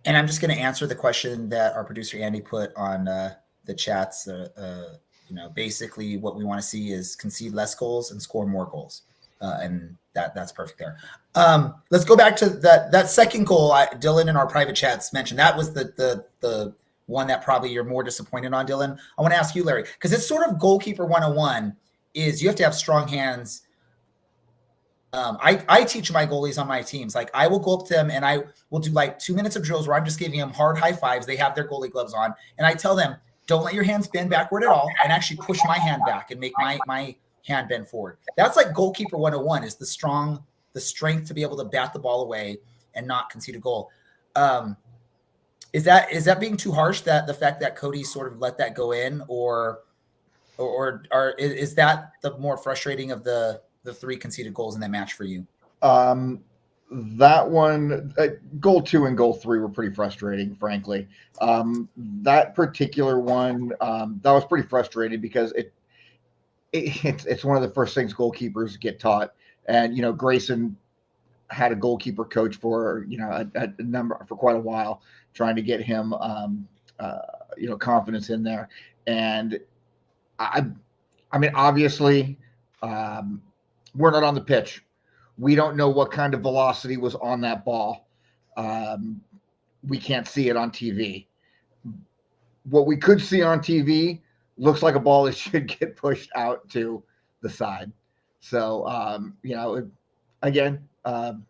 And I'm just going to answer the question that our producer Andy put on the chats. Basically what we want to see is concede less goals and score more goals. And that's perfect there. Let's go back to that second goal. Dylan in our private chats mentioned that was the one that probably you're more disappointed on, Dylan. I want to ask you, Larry, because it's sort of goalkeeper 101 is you have to have strong hands. I teach my goalies on my teams. Like I will go up to them and I will do like 2 minutes of drills where I'm just giving them hard high fives. They have their goalie gloves on. And I tell them, don't let your hands bend backward at all and actually push my hand back and make my hand bend forward. That's like goalkeeper 101 is the strength to be able to bat the ball away and not concede a goal. Is that being too harsh, that the fact that Cody sort of let that go in, or is that the more frustrating of the 3 conceded goals in that match for you? That one, goal 2 and goal 3 were pretty frustrating, frankly. That particular one, that was pretty frustrating because it's one of the first things goalkeepers get taught. And, you know, Grayson had a goalkeeper coach for, you know, a number for quite a while, trying to get him, confidence in there. And I mean, obviously, we're not on the pitch. We don't know what kind of velocity was on that ball. We can't see it on TV. What we could see on TV looks like a ball that should get pushed out to the side. So,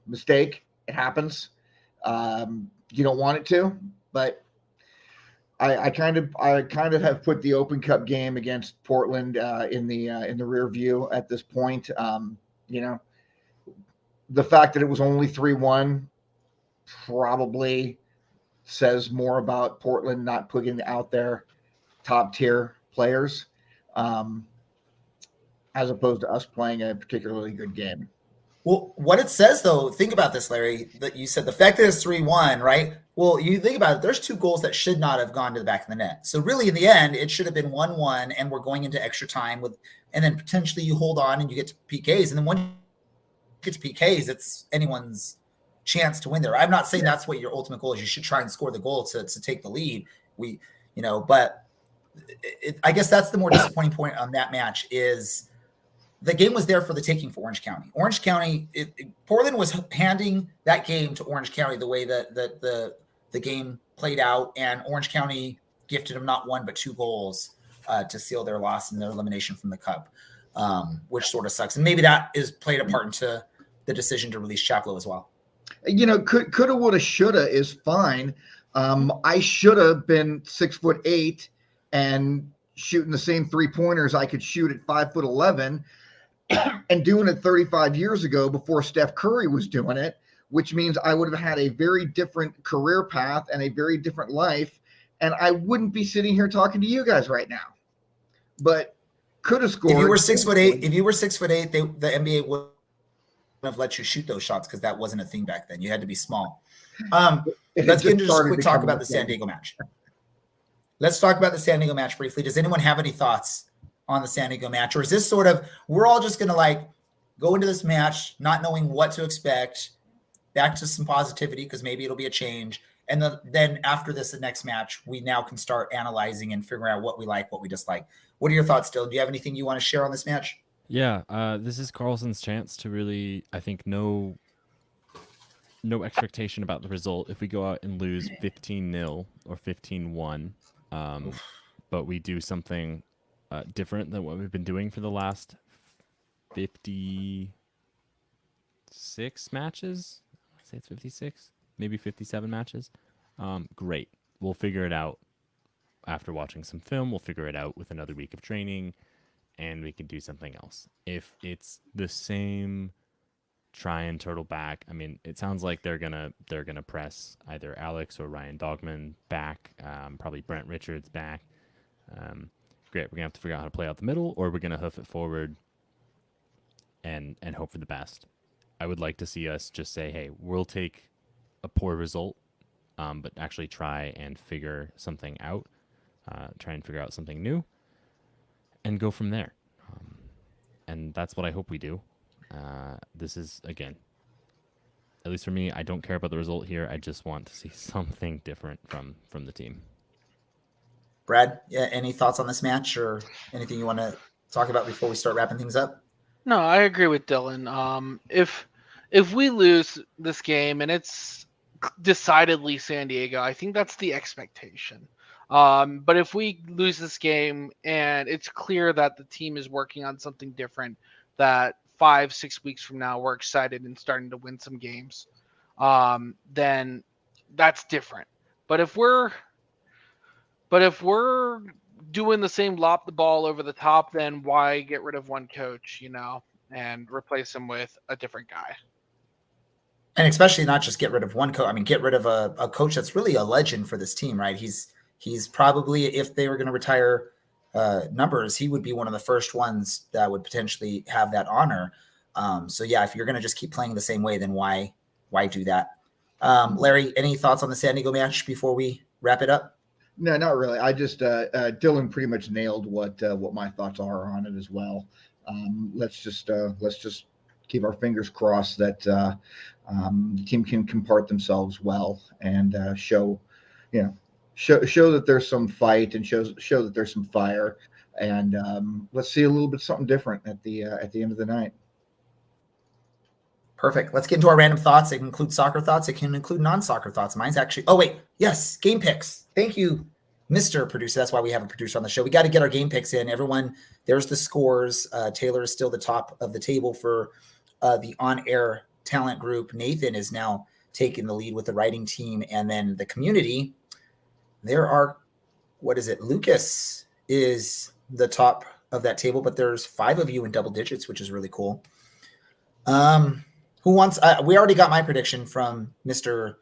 mistake. It happens. You don't want it to, but I kind of have put the Open Cup game against Portland in the rear view at this point. The fact that it was only 3-1 probably says more about Portland not putting out their top tier players, as opposed to us playing a particularly good game. Well, what it says, though, think about this, Larry, that you said the fact that it's 3-1, right? Well, you think about it, there's 2 goals that should not have gone to the back of the net. So really, in the end, it should have been 1-1, and we're going into extra time and then potentially you hold on and you get to PKs. And then when you get to PKs, it's anyone's chance to win there. I'm not saying that's what your ultimate goal is. You should try and score the goal to take the lead. But I guess that's the more disappointing point on that match is the game was there for the taking for Orange County. Orange County, Portland was handing that game to Orange County the way that the game played out, and Orange County gifted them not one but 2 goals to seal their loss and their elimination from the Cup, which sort of sucks. And maybe that is played a part into the decision to release Chaplow as well. Coulda, woulda, shoulda is fine. I should have been 6'8" and shooting the same 3-pointers I could shoot at 5'11", and doing it 35 years ago before Steph Curry was doing it, which means I would have had a very different career path and a very different life, and I wouldn't be sitting here talking to you guys right now. But could have scored. If you were 6'8", the NBA would have let you shoot those shots because that wasn't a thing back then. You had to be small. Let's get into just a quick talk about the San Diego match. Let's talk about the San Diego match briefly. Does anyone have any thoughts on the San Diego match? Or is this sort of, we're all just going to go into this match not knowing what to expect, back to some positivity because maybe it'll be a change. And then after this, the next match, we now can start analyzing and figuring out what we like, what we dislike. What are your thoughts, Dylan? Do you have anything you want to share on this match? Yeah, this is Carlson's chance to really, I think, no expectation about the result. If we go out and lose 15-0 or 15-1, but we do something different than what we've been doing for the last 56 matches. I'd say it's 56, maybe 57 matches. Great. We'll figure it out after watching some film. We'll figure it out with another week of training, and we can do something else. If it's the same try and turtle back, I mean, it sounds like they're gonna press either Alex or Ryan Dogman back, probably Brent Richards back. Great, we're gonna have to figure out how to play out the middle, or we're gonna hoof it forward and hope for the best. I would like to see us just say, hey, we'll take a poor result, but actually try and figure something out, try and figure out something new, and go from there. And that's what I hope we do. This is, again, at least for me, I don't care about the result here. I just want to see something different from the team. Brad, any thoughts on this match or anything you want to talk about before we start wrapping things up? No, I agree with Dylan. If we lose this game and it's decidedly San Diego, I think that's the expectation. But if we lose this game and it's clear that the team is working on something different, that 5-6 weeks from now we're excited and starting to win some games, then that's different. But if we're doing the same lop the ball over the top, then why get rid of one coach, and replace him with a different guy? And especially not just get rid of one coach. I mean, get rid of a coach that's really a legend for this team, right? He's probably, if they were going to retire numbers, he would be one of the first ones that would potentially have that honor. So yeah, if you're going to just keep playing the same way, then why do that? Larry, any thoughts on the San Diego match before we wrap it up? No, not really. I just Dylan pretty much nailed what my thoughts are on it as well. Let's just keep our fingers crossed that the team can compart themselves well and show that there's some fight and show that there's some fire, and let's see a little bit something different at the end of the night. Perfect. Let's get into our random thoughts. It can include soccer thoughts. It can include non-soccer thoughts. Mine's actually, yes, game picks. Thank you, Mr. Producer. That's why we have a producer on the show. We got to get our game picks in. Everyone, there's the scores. Taylor is still the top of the table for the on-air talent group. Nathan is now taking the lead with the writing team. And then the community, there are, Lucas is the top of that table, but there's 5 of you in double digits, which is really cool. Who wants? We already got my prediction from Mr.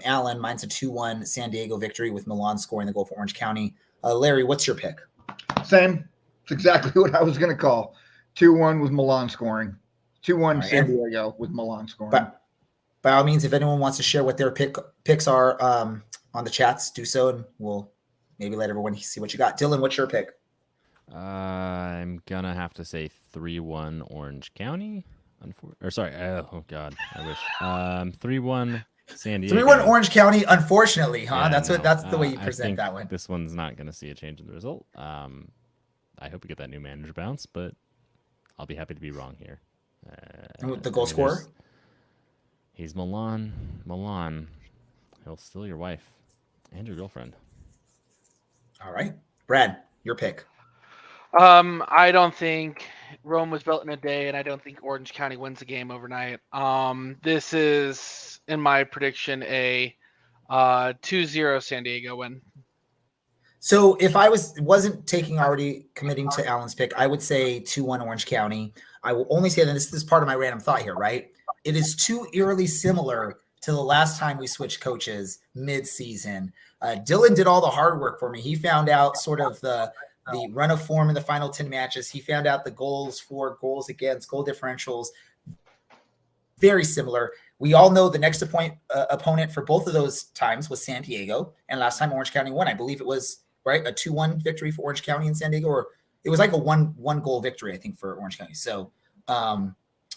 Allen. Mine's a 2-1 San Diego victory with Milan scoring the goal for Orange County. Larry, what's your pick? Same. It's exactly what I was going to call. 2-1 with Milan scoring. 2-1 San Diego with Milan scoring. But by all means, if anyone wants to share what their picks are on the chats, do so, and we'll maybe let everyone see what you got. Dylan, what's your pick? I'm gonna have to say 3-1 Orange County. Oh God, I wish. 3-1 San Diego. 3-1 Orange County, unfortunately, huh? Yeah, that's no. what. That's the way you I present think that one. This one's not going to see a change in the result. I hope we get that new manager bounce, but I'll be happy to be wrong here. And with the goal scorer? He's Milan. Milan. He'll steal your wife and your girlfriend. All right, Brad, your pick. I don't think Rome was built in a day, and I don't think Orange County wins the game overnight. This is, in my prediction, a 2-0 San Diego win. So if I wasn't committing to Alan's pick, I would say 2-1 Orange County. I will only say that this is part of my random thought here, right? It is too eerily similar to the last time we switched coaches mid-season. Dylan did all the hard work for me. He found out sort of the run of form in the final 10 matches. He found out the goals for, goals against, goal differentials. Very similar. We all know the next opponent for both of those times was San Diego. And last time Orange County won, I believe it was, right, a 2-1 victory for Orange County and San Diego, or it was like a one goal victory, I think, for Orange County. So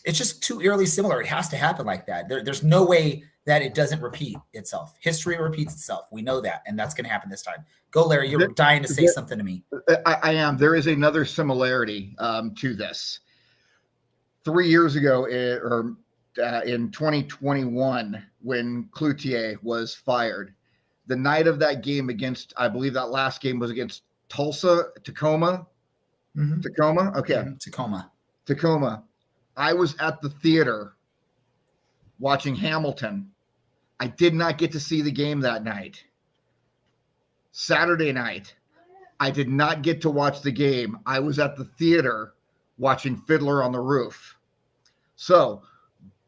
it's just too eerily similar. It has to happen like that. There's no way that it doesn't repeat itself. History repeats itself. We know that, and that's going to happen this time. Go, Larry. You're dying to say something to me. I am. There is another similarity to this. 3 years ago, in 2021, when Cloutier was fired, the night of that game against, I believe that last game was against Tacoma. Mm-hmm. Tacoma? Okay. Mm-hmm. Tacoma. I was at the theater watching Hamilton. I did not get to see the game that night. Saturday night, I did not get to watch the game. I was at the theater watching Fiddler on the Roof. So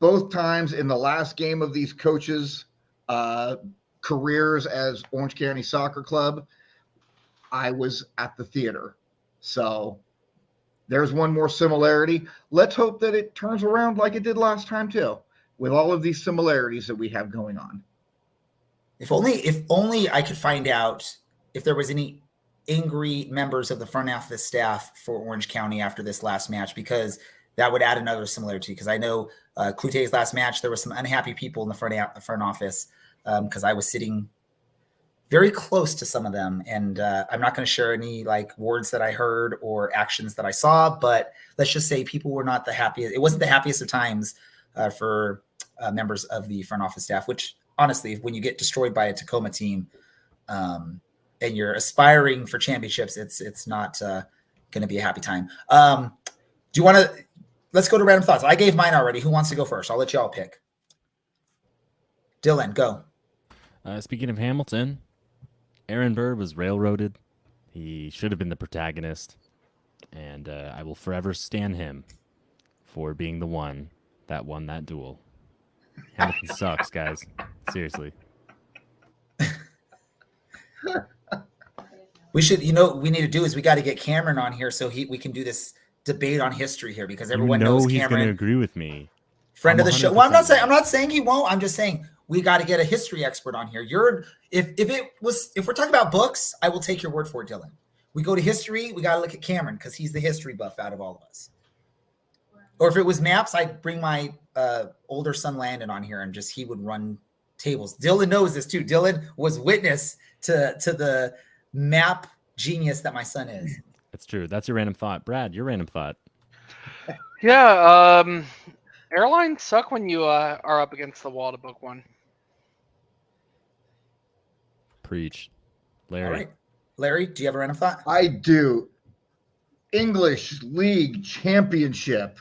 both times in the last game of these coaches' careers as Orange County Soccer Club, I was at the theater. So there's one more similarity. Let's hope that it turns around like it did last time too, with all of these similarities that we have going on. If only I could find out if there was any angry members of the front office staff for Orange County after this last match, because that would add another similarity. Because I know Cloutier's last match, there were some unhappy people in the front office because I was sitting very close to some of them. And I'm not going to share any like words that I heard or actions that I saw, but let's just say people were not the happiest. It wasn't the happiest of times for members of the front office staff, which honestly, when you get destroyed by a Tacoma team and you're aspiring for championships, it's not going to be a happy time. Do you want to, let's go to random thoughts. I gave mine already. Who wants to go first? I'll let you all pick. Dylan, go. Speaking of Hamilton, Aaron Burr was railroaded. He should have been the protagonist, and I will forever stand him for being the one that won that duel. Hamilton sucks, guys. Seriously. We should, we need to do is we got to get Cameron on here so we can do this debate on history here, because everyone knows he's Cameron. going to agree with me. Friend of the show. Well, I'm not saying he won't. I'm just saying we got to get a history expert on here. If we're talking about books, I will take your word for it, Dylan. We go to history, we got to look at Cameron because he's the history buff out of all of us. Or if it was maps, I'd bring my older son Landon on here and he would run tables. Dylan knows this too. Dylan was witness to the map genius that my son is. That's true. That's your random thought. Brad, your random thought. Yeah, airlines suck when you are up against the wall to book one. Preach. Larry. All right. Larry, do you have a random thought? I do. English League Championship.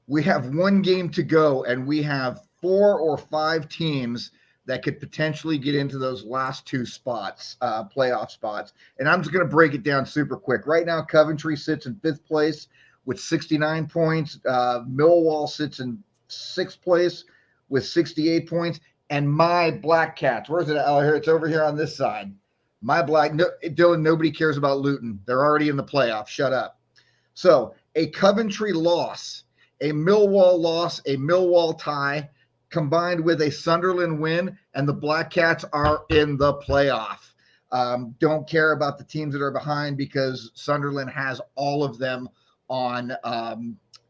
We have one game to go, and we have 4 or 5 teams that could potentially get into those last 2 spots, playoff spots. And I'm just going to break it down super quick. Right now, Coventry sits in 5th place with 69 points. Millwall sits in 6th place with 68 points. And my Black Cats, where's it? Oh, here, it's over here on this side. Dylan, nobody cares about Luton. They're already in the playoffs. Shut up. So a Coventry loss, a Millwall loss, a Millwall tie, combined with a Sunderland win, and the Black Cats are in the playoff. Don't care about the teams that are behind because Sunderland has all of them on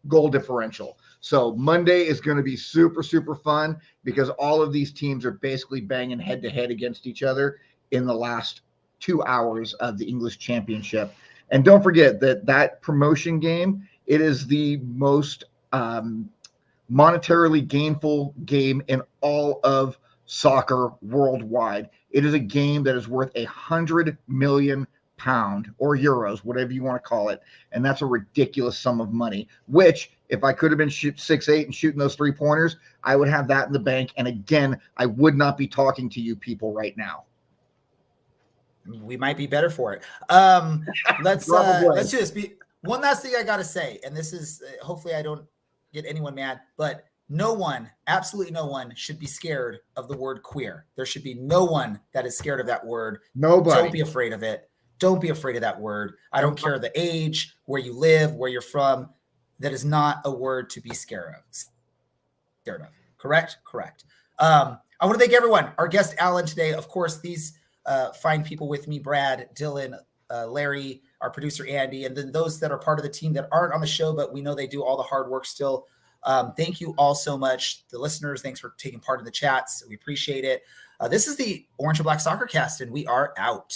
goal differential. So Monday is going to be super, super fun because all of these teams are basically banging head to head against each other in the last 2 hours of the English Championship. And don't forget that promotion game, it is the most monetarily gainful game in all of soccer worldwide. It is a game that is worth £100 million or euros, whatever you want to call it. And that's a ridiculous sum of money, which if I could have been 6'8" and shooting those 3-pointers, I would have that in the bank. And again, I would not be talking to you people right now. We might be better for it. Let's do this. One last thing I got to say, and this is hopefully I don't get anyone mad, but no one, absolutely no one should be scared of the word queer. There should be no one that is scared of that word. Nobody. Don't be afraid of it. Don't be afraid of that word. I don't care the age, where you live, where you're from. That is not a word to be scared of. Correct? Correct. I want to thank everyone. Our guest, Alan, today. Of course, these fine people with me, Brad, Dylan, Larry, our producer, Andy, and then those that are part of the team that aren't on the show, but we know they do all the hard work still. Thank you all so much. The listeners, thanks for taking part in the chats. We appreciate it. This is the Orange and Black Soccer Cast, and we are out.